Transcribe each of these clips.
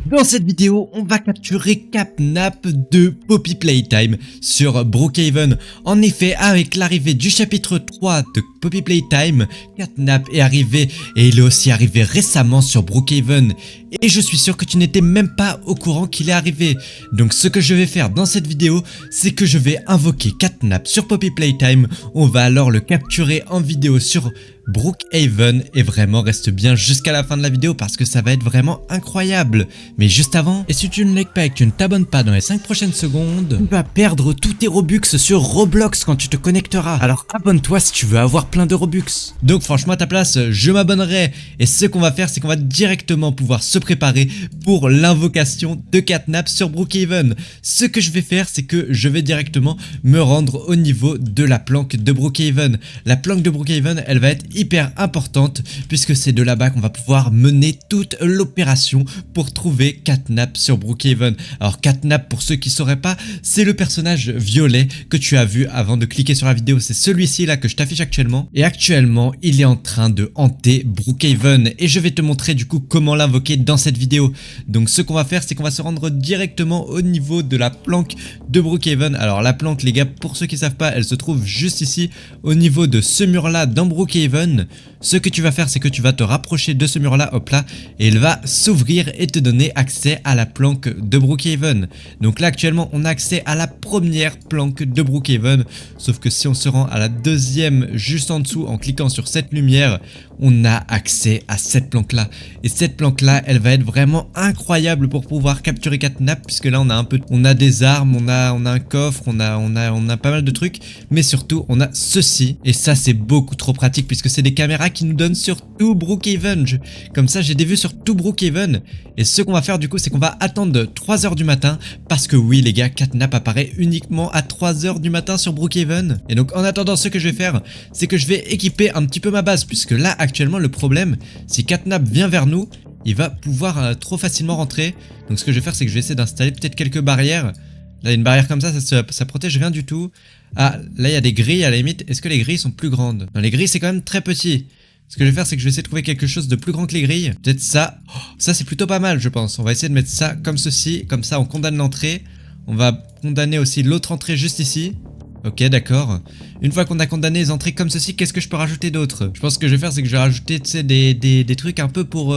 Dans cette vidéo, on va capturer Catnap de Poppy Playtime sur Brookhaven. En effet, avec l'arrivée du chapitre 3 de Poppy Playtime, Catnap est arrivé et il est aussi arrivé récemment sur Brookhaven. Et je suis sûr que tu n'étais même pas au courant qu'il est arrivé. Donc ce que je vais faire dans cette vidéo, c'est que je vais invoquer Catnap sur Poppy Playtime. On va alors le capturer en vidéo sur Brookhaven et vraiment reste bien jusqu'à la fin de la vidéo parce que ça va être vraiment incroyable. Mais juste avant, et si tu ne likes pas et que tu ne t'abonnes pas dans les 5 prochaines secondes, tu vas perdre tous tes Robux sur Roblox quand tu te connecteras. Alors abonne-toi si tu veux avoir plein de Robux. Donc franchement à ta place, je m'abonnerai et ce qu'on va faire c'est qu'on va directement pouvoir se préparer pour l'invocation de Catnap sur Brookhaven. Ce que je vais faire c'est que je vais directement me rendre au niveau de la planque de Brookhaven. La planque de Brookhaven elle va être hyper importante puisque c'est de là-bas qu'on va pouvoir mener toute l'opération pour trouver Catnap sur Brookhaven. Alors Catnap, pour ceux qui ne sauraient pas, c'est le personnage violet que tu as vu avant de cliquer sur la vidéo. C'est celui-ci là que je t'affiche actuellement. Et actuellement, il est en train de hanter Brookhaven. Et je vais te montrer du coup comment l'invoquer dans cette vidéo. Donc ce qu'on va faire, c'est qu'on va se rendre directement au niveau de la planque de Brookhaven. Alors la planque, les gars, pour ceux qui ne savent pas, elle se trouve juste ici, au niveau de ce mur-là dans Brookhaven. Ce que tu vas faire, c'est que tu vas te rapprocher de ce mur-là, hop là, et il va s'ouvrir et te donner accès à la planque de Brookhaven. Donc là, actuellement, on a accès à la première planque de Brookhaven, sauf que si on se rend à la deuxième, juste en dessous, en cliquant sur cette lumière, on a accès à cette planque-là. Et cette planque-là, elle va être vraiment incroyable pour pouvoir capturer Catnap, puisque là, on a des armes, on a un coffre, on a pas mal de trucs, mais surtout, on a ceci, et ça, c'est beaucoup trop pratique, puisque c'est des caméras qui nous donnent sur tout Brookhaven. Comme ça, j'ai des vues sur tout Brookhaven. Et ce qu'on va faire du coup, c'est qu'on va attendre 3 h du matin. Parce que oui, les gars, Catnap apparaît uniquement à 3 h du matin sur Brookhaven. Et donc, en attendant, ce que je vais faire, c'est que je vais équiper un petit peu ma base. Puisque là, actuellement, le problème, si Catnap vient vers nous, il va pouvoir trop facilement rentrer. Donc, ce que je vais faire, c'est que je vais essayer d'installer peut-être quelques barrières. Là, une barrière comme ça protège rien du tout. Ah, là, il y a des grilles à la limite. Est-ce que les grilles sont plus grandes? Non, les grilles, c'est quand même très petit. Ce que je vais faire, c'est que je vais essayer de trouver quelque chose de plus grand que les grilles. Peut-être ça. Oh, ça, c'est plutôt pas mal, je pense. On va essayer de mettre ça comme ceci. Comme ça, on condamne l'entrée. On va condamner aussi l'autre entrée juste ici. Ok, d'accord. Une fois qu'on a condamné les entrées comme ceci, qu'est-ce que je peux rajouter d'autre? Je pense que ce que je vais faire, c'est que je vais rajouter, tu sais, des trucs un peu pour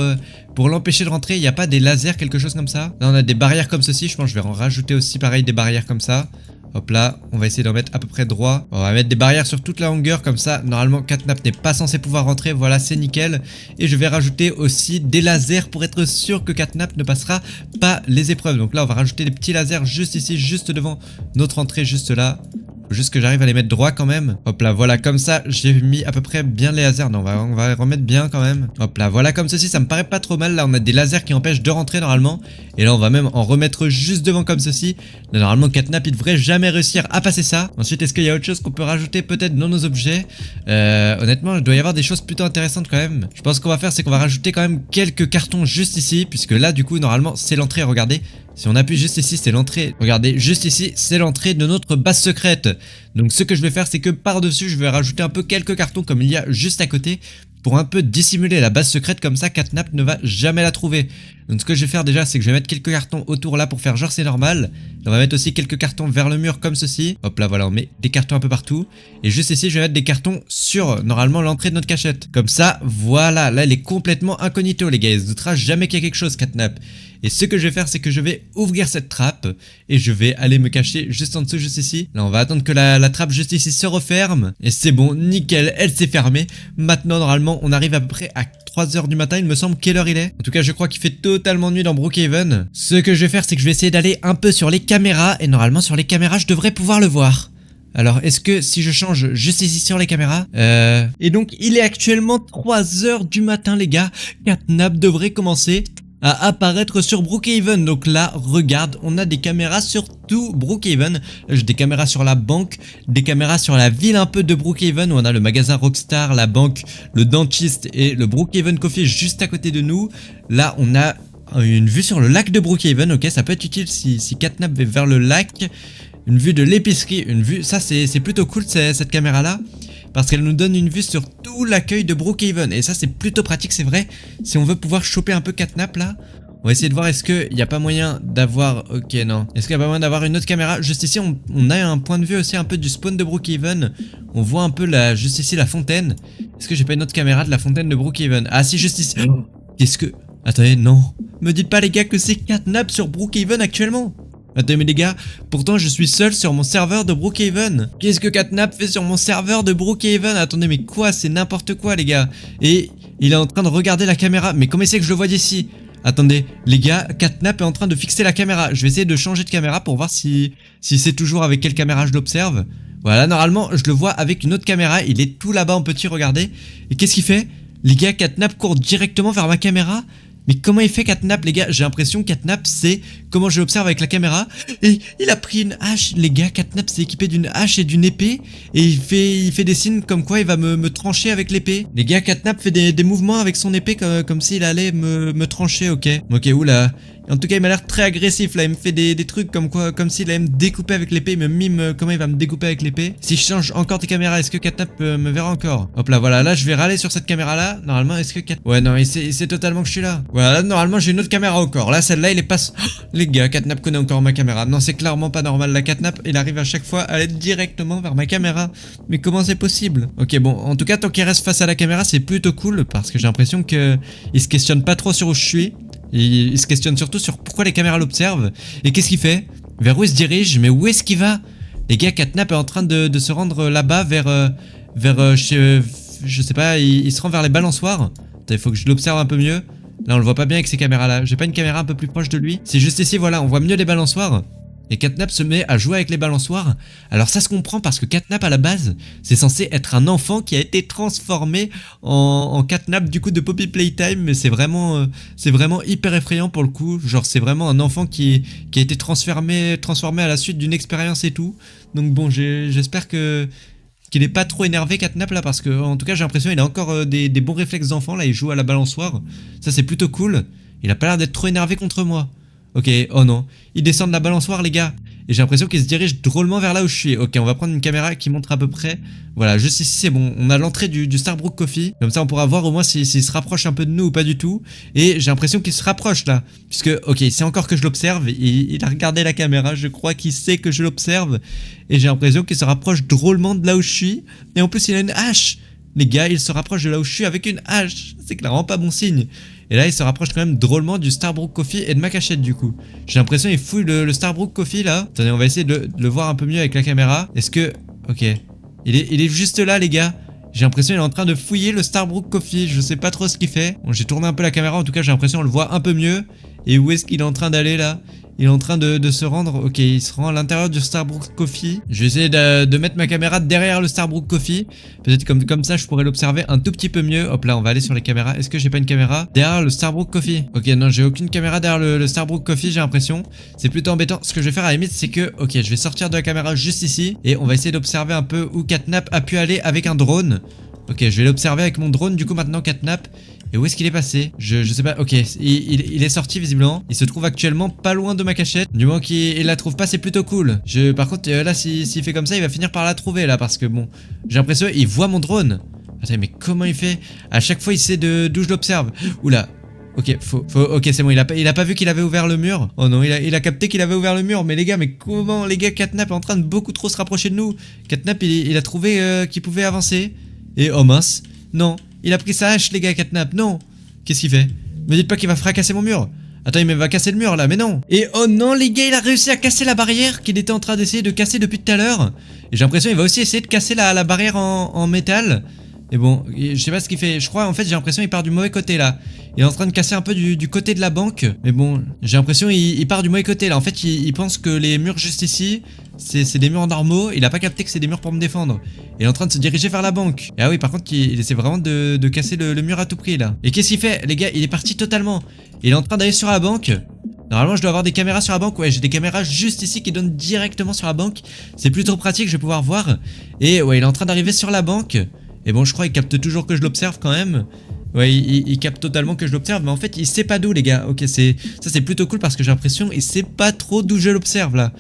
l'empêcher de rentrer. Il n'y a pas des lasers, quelque chose comme ça? Là, on a des barrières comme ceci. Je pense que je vais en rajouter aussi, pareil, des barrières comme ça. Hop là, on va essayer d'en mettre à peu près droit. On va mettre des barrières sur toute la longueur comme ça. Normalement, Catnap n'est pas censé pouvoir rentrer. Voilà, c'est nickel. Et je vais rajouter aussi des lasers pour être sûr que Catnap ne passera pas les épreuves. Donc là, on va rajouter des petits lasers juste ici, juste devant notre entrée, juste là. Faut juste que j'arrive à les mettre droit quand même. Hop là, voilà, comme ça, j'ai mis à peu près bien les lasers. Non, on va les remettre bien quand même. Hop là, voilà, comme ceci, ça me paraît pas trop mal. Là, on a des lasers qui empêchent de rentrer normalement. Et là, on va même en remettre juste devant comme ceci. Là, normalement, Catnap, il devrait jamais réussir à passer ça. Ensuite, est-ce qu'il y a autre chose qu'on peut rajouter peut-être dans nos objets? Honnêtement, il doit y avoir des choses plutôt intéressantes quand même. Je pense qu'on va faire, c'est qu'on va rajouter quand même quelques cartons juste ici. Puisque là, du coup, normalement, c'est l'entrée, regardez. Si on appuie juste ici, c'est l'entrée. Regardez, juste ici, c'est l'entrée de notre base secrète. Donc ce que je vais faire, c'est que par-dessus, je vais rajouter un peu quelques cartons comme il y a juste à côté pour un peu dissimuler la base secrète. Comme ça, Catnap ne va jamais la trouver. Donc ce que je vais faire déjà, c'est que je vais mettre quelques cartons autour là pour faire genre c'est normal. On va mettre aussi quelques cartons vers le mur comme ceci. Hop là, voilà, on met des cartons un peu partout. Et juste ici, je vais mettre des cartons sur normalement l'entrée de notre cachette. Comme ça, voilà, là elle est complètement incognito les gars. Il se doutera jamais qu'il y a quelque chose, Catnap. Et ce que je vais faire, c'est que je vais ouvrir cette trappe et je vais aller me cacher juste en dessous, juste ici. Là, on va attendre que la trappe juste ici se referme. Et c'est bon, nickel, elle s'est fermée. Maintenant, normalement, on arrive à peu près à 3 h du matin, il me semble. Quelle heure il est? En tout cas, je crois qu'il fait totalement nuit dans Brookhaven. Ce que je vais faire, c'est que je vais essayer d'aller un peu sur les caméras. Et normalement, sur les caméras, je devrais pouvoir le voir. Alors, est-ce que si je change juste ici sur les caméras Et donc, il est actuellement 3 h du matin, les gars. Catnap devrait commencer à apparaître sur Brookhaven. Donc là, regarde, on a des caméras sur tout Brookhaven. J'ai des caméras sur la banque, des caméras sur la ville un peu de Brookhaven où on a le magasin Rockstar, la banque, le dentiste et le Brookhaven Coffee juste à côté de nous. Là, on a une vue sur le lac de Brookhaven. Ok, ça peut être utile si Catnap va vers le lac. Une vue de l'épicerie, une vue, ça c'est plutôt cool cette caméra là. Parce qu'elle nous donne une vue sur tout l'accueil de Brookhaven. Et ça c'est plutôt pratique, c'est vrai. Si on veut pouvoir choper un peu Catnap là, On va essayer de voir est-ce qu'il n'y a pas moyen d'avoir... Ok, non. Est-ce qu'il n'y a pas moyen d'avoir une autre caméra? Juste ici, on a un point de vue aussi un peu du spawn de Brookhaven. On voit un peu juste ici la fontaine. Est-ce que j'ai pas une autre caméra de la fontaine de Brookhaven? Ah si, juste ici. Qu'est-ce que... Attendez, non. Me dites pas les gars que c'est Catnap sur Brookhaven actuellement. Attendez mais les gars, pourtant je suis seul sur mon serveur de Brookhaven. Qu'est-ce que Catnap fait sur mon serveur de Brookhaven? Attendez mais quoi? C'est n'importe quoi les gars. Et il est en train de regarder la caméra. Mais comment c'est que je le vois d'ici? Attendez, les gars, Catnap est en train de fixer la caméra. Je vais essayer de changer de caméra pour voir si c'est toujours avec quelle caméra je l'observe. Voilà, normalement je le vois avec une autre caméra. Il est tout là-bas en petit, regardez. Et qu'est-ce qu'il fait? Les gars, Catnap court directement vers ma caméra. Mais comment il fait Catnap les gars? J'ai l'impression que Catnap c'est comment je l'observe avec la caméra. Et il a pris une hache les gars. Catnap s'est équipé d'une hache et d'une épée. Et il fait des signes comme quoi il va me trancher avec l'épée. Les gars, Catnap fait des mouvements avec son épée comme s'il allait me trancher. Ok, oula. En tout cas il m'a l'air très agressif là. Il me fait des trucs comme s'il allait me découper avec l'épée. Il me mime comment il va me découper avec l'épée. Si je change encore de caméra, est-ce que Catnap me verra encore? Hop là, voilà, là je vais râler sur cette caméra là. Normalement est-ce que Catnap... Ouais non, il sait totalement que je suis là. Voilà, là, normalement j'ai une autre caméra encore. Là celle-là il est pas... Oh, les gars, Catnap connaît encore ma caméra. Non, c'est clairement pas normal. La Catnap il arrive à chaque fois à aller directement vers ma caméra. Mais comment c'est possible? Ok, bon, en tout cas tant qu'il reste face à la caméra c'est plutôt cool. Parce que j'ai l'impression que il se questionne pas trop sur où je suis. Il se questionne surtout sur pourquoi les caméras l'observent. Et qu'est-ce qu'il fait? Vers où il se dirige? Mais où est-ce qu'il va? Les gars, Catnap est en train de se rendre là-bas vers je sais pas, il se rend vers les balançoires. Il faut que je l'observe un peu mieux. Là on le voit pas bien avec ces caméras là. J'ai pas une caméra un peu plus proche de lui? C'est juste ici, voilà, on voit mieux les balançoires. Et Catnap se met à jouer avec les balançoires. Alors ça se comprend parce que Catnap à la base, c'est censé être un enfant qui a été transformé en Catnap du coup de Poppy Playtime. Mais c'est vraiment hyper effrayant pour le coup. Genre c'est vraiment un enfant qui a été transformé à la suite d'une expérience et tout. Donc bon, j'espère qu'il est pas trop énervé Catnap là, parce que en tout cas j'ai l'impression qu'il a encore des bons réflexes d'enfant. Là il joue à la balançoire. Ça c'est plutôt cool. Il a pas l'air d'être trop énervé contre moi. Ok, oh non, il descend de la balançoire les gars. Et j'ai l'impression qu'il se dirige drôlement vers là où je suis. Ok, on va prendre une caméra qui montre à peu près. Voilà, juste ici c'est bon, on a l'entrée du Starbrook Coffee. Comme ça on pourra voir au moins s'il se rapproche un peu de nous ou pas du tout. Et j'ai l'impression qu'il se rapproche là. Puisque, ok, c'est encore que je l'observe. Il a regardé la caméra, je crois qu'il sait que je l'observe. Et j'ai l'impression qu'il se rapproche drôlement de là où je suis. Et en plus il a une hache. Les gars, il se rapproche de là où je suis avec une hache. C'est clairement pas bon signe. Et là il se rapproche quand même drôlement du Starbrook Coffee et de ma cachette du coup. J'ai l'impression qu'il fouille le Starbrook Coffee là. Attendez, on va essayer de le voir un peu mieux avec la caméra. Est-ce que... Ok. Il est juste là les gars. J'ai l'impression qu'il est en train de fouiller le Starbrook Coffee. Je sais pas trop ce qu'il fait. Bon, j'ai tourné un peu la caméra, en tout cas j'ai l'impression qu'on le voit un peu mieux. Et où est-ce qu'il est en train d'aller là? Il est en train de se rendre. Ok, il se rend à l'intérieur du Starbrook Coffee. Je vais essayer de mettre ma caméra derrière le Starbrook Coffee. Peut-être comme ça je pourrais l'observer un tout petit peu mieux. Hop là, on va aller sur les caméras. Est-ce que j'ai pas une caméra derrière le Starbrook Coffee? Ok, non, j'ai aucune caméra derrière le Starbrook Coffee, j'ai l'impression. C'est plutôt embêtant. Ce que je vais faire à la limite, c'est que... Ok, je vais sortir de la caméra juste ici. Et on va essayer d'observer un peu où Catnap a pu aller avec un drone. Ok, je vais l'observer avec mon drone du coup maintenant Catnap. Et où est-ce qu'il est passé? Je sais pas, ok, il est sorti visiblement. Il se trouve actuellement pas loin de ma cachette. Du moment qu'il la trouve pas, c'est plutôt cool. Par contre, là, s'il fait comme ça, il va finir par la trouver là. Parce que bon, j'ai l'impression qu'il voit mon drone. Attends, mais comment il fait? À chaque fois, il sait d'où je l'observe. Oula. Ok, ok, c'est bon, il a pas vu qu'il avait ouvert le mur. Oh non, il a capté qu'il avait ouvert le mur. Mais les gars, comment? Les gars, Catnap est en train de beaucoup trop se rapprocher de nous. Catnap, il a trouvé qu'il pouvait avancer. Et oh mince, non. Il a pris sa hache les gars, Catnap, non. Qu'est-ce qu'il fait? Me dites pas qu'il va fracasser mon mur. Attends, il va casser le mur là, mais non. Et oh non les gars, il a réussi à casser la barrière qu'il était en train d'essayer de casser depuis tout à l'heure. Et j'ai l'impression qu'il va aussi essayer de casser la barrière en métal. Et bon, je sais pas ce qu'il fait. Je crois en fait j'ai l'impression qu'il part du mauvais côté là. Il est en train de casser un peu du côté de la banque. Mais bon, j'ai l'impression qu'il part du mauvais côté là. En fait il pense que les murs juste ici c'est des murs normaux. Il a pas capté que c'est des murs pour me défendre. Il est en train de se diriger vers la banque. Et ah oui, par contre il essaie vraiment de casser le mur à tout prix là. Et qu'est-ce qu'il fait les gars? Il est parti totalement. Il est en train d'aller sur la banque. Normalement je dois avoir des caméras sur la banque. Ouais, j'ai des caméras juste ici qui donnent directement sur la banque. C'est plutôt pratique, je vais pouvoir voir. Et ouais, il est en train d'arriver sur la banque. Et bon, je crois qu'il capte toujours que je l'observe quand même. Ouais, il capte totalement que je l'observe, mais en fait il sait pas d'où les gars. Ok, ça c'est plutôt cool parce que j'ai l'impression il sait pas trop d'où je l'observe là.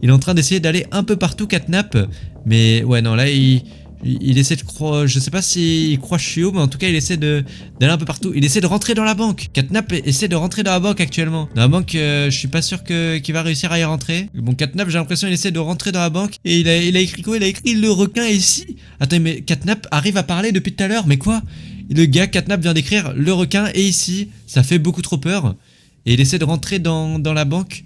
Il est en train d'essayer d'aller un peu partout Catnap. Mais ouais non, là Il essaie de croire, je sais pas s'il croit que je suis où, mais en tout cas il essaie d'aller un peu partout. Il essaie de rentrer dans la banque. Catnap essaie de rentrer dans la banque actuellement. Dans la banque, je suis pas sûr qu'il va réussir à y rentrer. Bon, Catnap, j'ai l'impression qu'il essaie de rentrer dans la banque. Et il a écrit quoi? Il a écrit le requin est ici. Attends, mais Catnap arrive à parler depuis tout à l'heure, mais quoi? Le gars, Catnap vient d'écrire le requin est ici. Ça fait beaucoup trop peur. Et il essaie de rentrer dans la banque.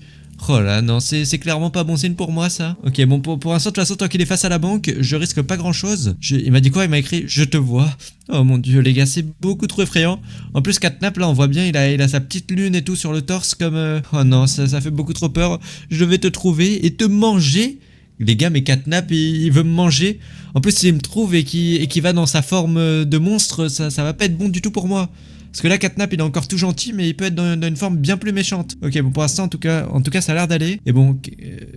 Oh là, non, c'est clairement pas bon signe pour moi, ça. Ok, bon, pour l'instant, de toute façon, tant qu'il est face à la banque, je risque pas grand-chose. Il m'a dit quoi? Il m'a écrit « Je te vois ». Oh mon dieu, les gars, c'est beaucoup trop effrayant. En plus, Catnap, là, on voit bien, il a sa petite lune et tout sur le torse, comme... Oh non, ça fait beaucoup trop peur. Je vais te trouver et te manger. Les gars, mais Catnap, il veut me manger. En plus, s'il me trouve et qu'il va dans sa forme de monstre, ça va pas être bon du tout pour moi. Parce que là, Catnap, il est encore tout gentil, mais il peut être dans une forme bien plus méchante. Ok, bon, pour l'instant, en tout cas, ça a l'air d'aller. Et bon,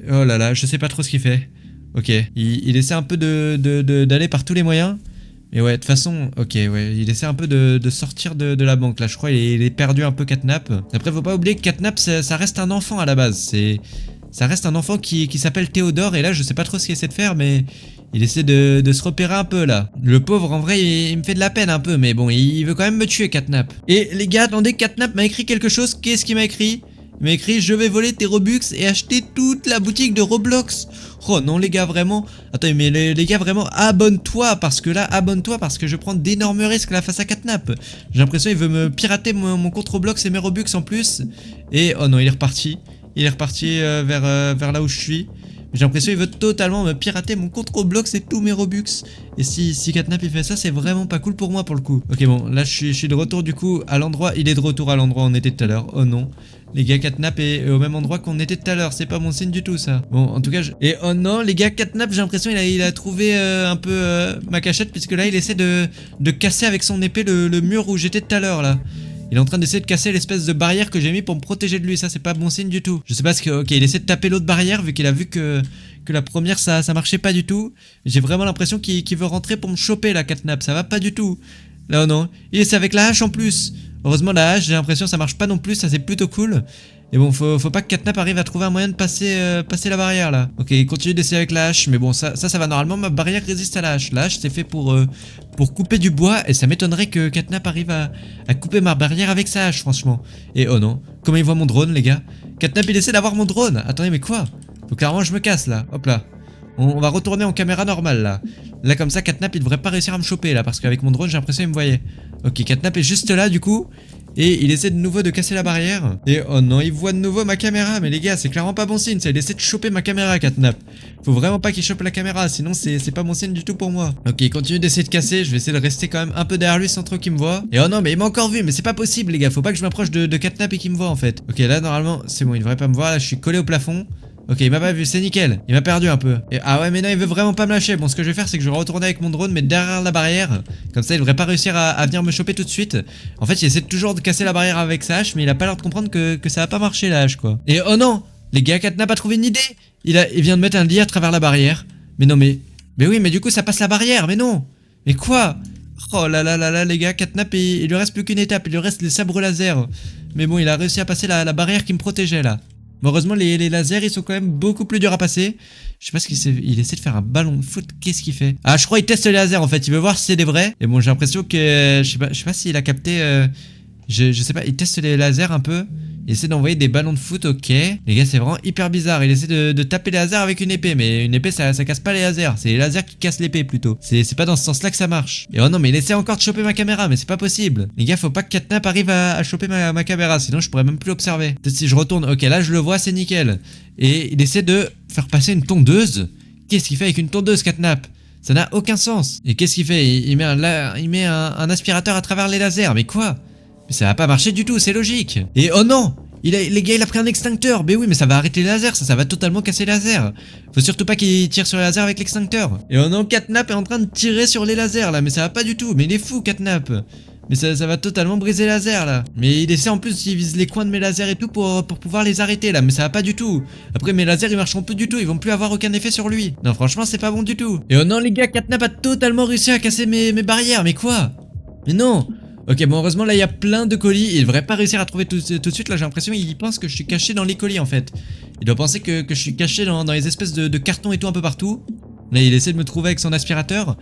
oh là là, je sais pas trop ce qu'il fait. Ok, il essaie un peu d'aller par tous les moyens. Mais ouais, de toute façon, ok, ouais, il essaie un peu de sortir de la banque. Là, je crois il est perdu un peu, Catnap. Après, faut pas oublier que Catnap, ça reste un enfant à la base. Ça reste un enfant qui s'appelle Théodore. Et là, je sais pas trop ce qu'il essaie de faire, mais... Il essaie de se repérer un peu là. Le pauvre en vrai il me fait de la peine un peu, mais bon il veut quand même me tuer, Catnap. Et les gars, attendez, Catnap m'a écrit quelque chose. Qu'est-ce qu'il m'a écrit? Il m'a écrit: je vais voler tes Robux et acheter toute la boutique de Roblox. Oh non les gars, vraiment. Attends, mais les gars, vraiment, abonne-toi, parce que là, abonne-toi, parce que je prends d'énormes risques là face à Catnap. J'ai l'impression qu'il veut me pirater mon compte Roblox et mes Robux en plus. Et oh non, il est reparti. Il est reparti vers là où je suis. J'ai l'impression qu'il veut totalement me pirater mon compte Roblox et tous mes Robux. Et si Catnap il fait ça, c'est vraiment pas cool pour moi pour le coup. Ok, bon, là je suis de retour du coup à l'endroit. Il est de retour à l'endroit où on était tout à l'heure. Oh non. Les gars, Catnap est au même endroit qu'on était tout à l'heure. C'est pas mon signe du tout ça. Bon, en tout cas, et oh non, les gars, Catnap, j'ai l'impression il a trouvé un peu ma cachette. Puisque là il essaie de casser avec son épée le mur où j'étais tout à l'heure là. Il est en train d'essayer de casser l'espèce de barrière que j'ai mis pour me protéger de lui. Ça, c'est pas bon signe du tout. Je sais pas ce que... Ok, il essaie de taper l'autre barrière vu qu'il a vu que la première, ça marchait pas du tout. J'ai vraiment l'impression qu'il veut rentrer pour me choper, la Catnap. Ça va pas du tout. Là, oh non. Il essaie avec la hache en plus. Heureusement, la hache, j'ai l'impression que ça marche pas non plus. Ça, c'est plutôt cool. Et bon, faut pas que Catnap arrive à trouver un moyen de passer la barrière là. Ok, il continue d'essayer avec la hache, mais bon, ça va. Normalement, ma barrière résiste à la hache. La hache, c'est fait pour couper du bois, et ça m'étonnerait que Catnap arrive à couper ma barrière avec sa hache, franchement. Et oh non, comment il voit mon drone, les gars? Catnap, il essaie d'avoir mon drone. Attendez, mais quoi? Faut clairement je me casse là. Hop là. On va retourner en caméra normale là. Là, comme ça, Catnap, il devrait pas réussir à me choper là, parce qu'avec mon drone, j'ai l'impression qu'il me voyait. Ok, Catnap est juste là du coup. Et il essaie de nouveau de casser la barrière. Et oh non, il voit de nouveau ma caméra. Mais les gars, c'est clairement pas bon signe. Ça, il essaie de choper ma caméra, Catnap. Faut vraiment pas qu'il chope la caméra, sinon c'est pas bon signe du tout pour moi. Ok, il continue d'essayer de casser. Je vais essayer de rester quand même un peu derrière lui sans trop qu'il me voit. Et oh non, mais il m'a encore vu. Mais c'est pas possible, les gars. Faut pas que je m'approche de Catnap et qu'il me voit en fait. Ok, là normalement, c'est bon, il devrait pas me voir. Là, je suis collé au plafond. Ok, il m'a pas vu, c'est nickel. Il m'a perdu un peu. Et, ah ouais, mais non, il veut vraiment pas me lâcher. Bon, ce que je vais faire, c'est que je vais retourner avec mon drone, mais derrière la barrière. Comme ça, il devrait pas réussir à venir me choper tout de suite. En fait, il essaie toujours de casser la barrière avec sa hache, mais il a pas l'air de comprendre que ça va pas marcher la hache, quoi. Et oh non, les gars, Catnap a trouvé une idée. Il vient de mettre un lit à travers la barrière. Mais non, mais oui, mais du coup, ça passe la barrière. Mais non. Mais quoi? Oh là là là là, les gars, Catnap, il lui reste plus qu'une étape. Il lui reste les sabres laser. Mais bon, il a réussi à passer la barrière qui me protégeait là. Mais heureusement, les lasers, ils sont quand même beaucoup plus durs à passer. Je sais pas ce qu'il il essaie de faire un ballon de foot. Qu'est-ce qu'il fait? Ah, je crois qu'il teste les lasers en fait. Il veut voir si c'est des vrais. Et bon, j'ai l'impression que... Je sais pas s'il a capté... Je sais pas, il teste les lasers un peu. Il essaie d'envoyer des ballons de foot, ok. Les gars, c'est vraiment hyper bizarre. Il essaie de taper les lasers avec une épée. Mais une épée, ça casse pas les lasers. C'est les lasers qui cassent l'épée plutôt. C'est pas dans ce sens-là que ça marche. Et oh non, mais il essaie encore de choper ma caméra. Mais c'est pas possible. Les gars, faut pas que Catnap arrive à choper ma caméra. Sinon, je pourrais même plus observer. Peut-être si je retourne. Ok, là, je le vois, c'est nickel. Et il essaie de faire passer une tondeuse. Qu'est-ce qu'il fait avec une tondeuse, Catnap? Ça n'a aucun sens. Et qu'est-ce qu'il fait? Il met un aspirateur à travers les lasers. Mais quoi? Mais ça va pas marcher du tout, c'est logique. Et oh non, les gars, il a pris un extincteur. Mais oui, mais ça va arrêter les lasers, ça va totalement casser les lasers. Faut surtout pas qu'il tire sur les lasers avec l'extincteur. Et oh non, Catnap est en train de tirer sur les lasers là, mais ça va pas du tout. Mais il est fou, Catnap. Mais ça va totalement briser les lasers là. Mais il essaie en plus, il vise les coins de mes lasers et tout pour pouvoir les arrêter là. Mais ça va pas du tout. Après mes lasers ils marcheront plus du tout, ils vont plus avoir aucun effet sur lui. Non, franchement c'est pas bon du tout. Et oh non les gars, Catnap a totalement réussi à casser mes barrières. Mais quoi? Mais non. Ok, bon, heureusement, là, il y a plein de colis. Il devrait pas réussir à trouver tout de suite. Là, j'ai l'impression qu'il pense que je suis caché dans les colis, en fait. Il doit penser que je suis caché dans les espèces de cartons et tout un peu partout. Là, il essaie de me trouver avec son aspirateur.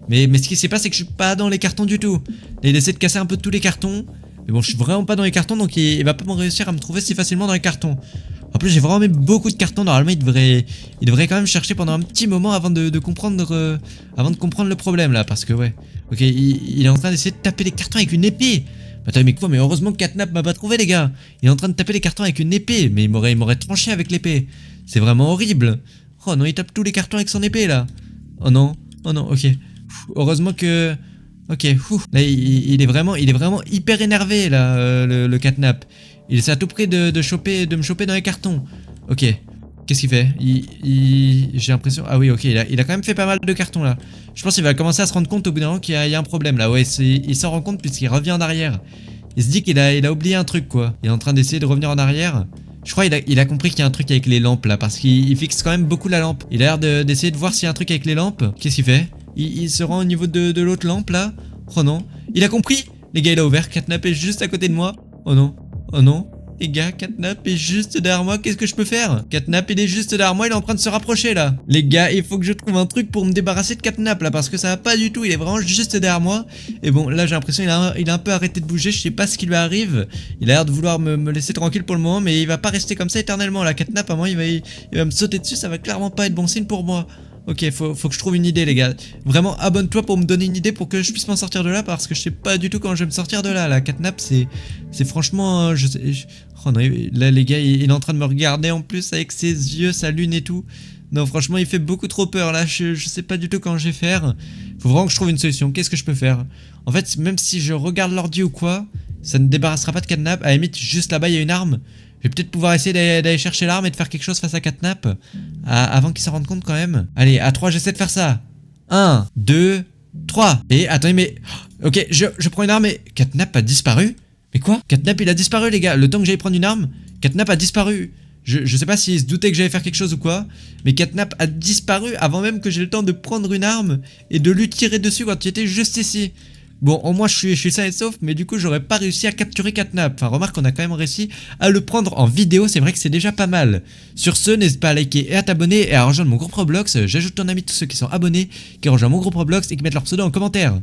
Mais ce qui s'est passé, c'est que je suis pas dans les cartons du tout. Là, il essaie de casser un peu tous les cartons. Mais bon, je suis vraiment pas dans les cartons, donc il va pas réussir à me trouver si facilement dans les cartons. En plus, j'ai vraiment mis beaucoup de cartons. Normalement, il devrait quand même chercher pendant un petit moment avant de comprendre le problème là. Parce que ouais. Ok, il est en train d'essayer de taper les cartons avec une épée. Attends, mais quoi? Mais heureusement que Catnap m'a pas trouvé, les gars. Il est en train de taper les cartons avec une épée. Mais il m'aurait tranché avec l'épée. C'est vraiment horrible. Oh non, il tape tous les cartons avec son épée là. Oh non, ok. Heureusement que... Ok, là il est vraiment hyper énervé là, le Catnap. Il essaie à tout prix de me choper dans les cartons. Ok, qu'est-ce qu'il fait? J'ai l'impression... Ah oui, ok, il a quand même fait pas mal de cartons là. Je pense qu'il va commencer à se rendre compte au bout d'un moment qu'il y a un problème là. Ouais, il s'en rend compte puisqu'il revient en arrière. Il se dit qu'il a oublié un truc quoi. Il est en train d'essayer de revenir en arrière. Je crois qu'il a compris qu'il y a un truc avec les lampes là, parce qu'il fixe quand même beaucoup la lampe. Il a l'air d'essayer de voir s'il y a un truc avec les lampes. Qu'est-ce qu'il fait? Il se rend au niveau de l'autre lampe là. Oh non. Il a compris. Les gars, il a ouvert. Catnap est juste à côté de moi. Oh non. Oh non. Les gars, Catnap est juste derrière moi. Qu'est-ce que je peux faire? Catnap, il est juste derrière moi. Il est en train de se rapprocher là. Les gars, il faut que je trouve un truc pour me débarrasser de Catnap là, parce que ça va pas du tout. Il est vraiment juste derrière moi. Et bon, là, j'ai l'impression qu'il a un peu arrêté de bouger. Je sais pas ce qui lui arrive. Il a l'air de vouloir me laisser tranquille pour le moment, mais il va pas rester comme ça éternellement là. Catnap, à moi, il va me sauter dessus. Ça va clairement pas être bon signe pour moi. Ok, faut que je trouve une idée, les gars. Vraiment, abonne-toi pour me donner une idée pour que je puisse m'en sortir de là, parce que je sais pas du tout comment je vais me sortir de là. La Catnap, c'est franchement... Oh non, là, les gars, il est en train de me regarder en plus avec ses yeux, sa lune et tout. Non, franchement, il fait beaucoup trop peur, là. Je sais pas du tout comment je vais faire. Faut vraiment que je trouve une solution. Qu'est-ce que je peux faire? En fait, même si je regarde l'ordi ou quoi, ça ne débarrassera pas de Catnap. À la limite, juste là-bas, il y a une arme. Je vais peut-être pouvoir essayer d'aller chercher l'arme et de faire quelque chose face à Catnap avant qu'il s'en rende compte quand même. Allez, à 3, j'essaie de faire ça. 1, 2, 3. Et attendez, mais... Ok, je prends une arme et... Catnap a disparu? Mais quoi? Catnap, il a disparu, les gars. Le temps que j'allais prendre une arme, Catnap a disparu. Je sais pas s'il se doutait que j'allais faire quelque chose ou quoi, mais Catnap a disparu avant même que j'ai le temps de prendre une arme et de lui tirer dessus quand il était juste ici. Bon, au moins je suis sain et sauf, mais du coup j'aurais pas réussi à capturer Catnap. Enfin, remarque qu'on a quand même réussi à le prendre en vidéo, c'est vrai que c'est déjà pas mal. Sur ce, n'hésite pas à liker et à t'abonner et à rejoindre mon groupe Roblox. J'ajoute ton ami tous ceux qui sont abonnés, qui rejoignent mon groupe Roblox et qui mettent leur pseudo en commentaire.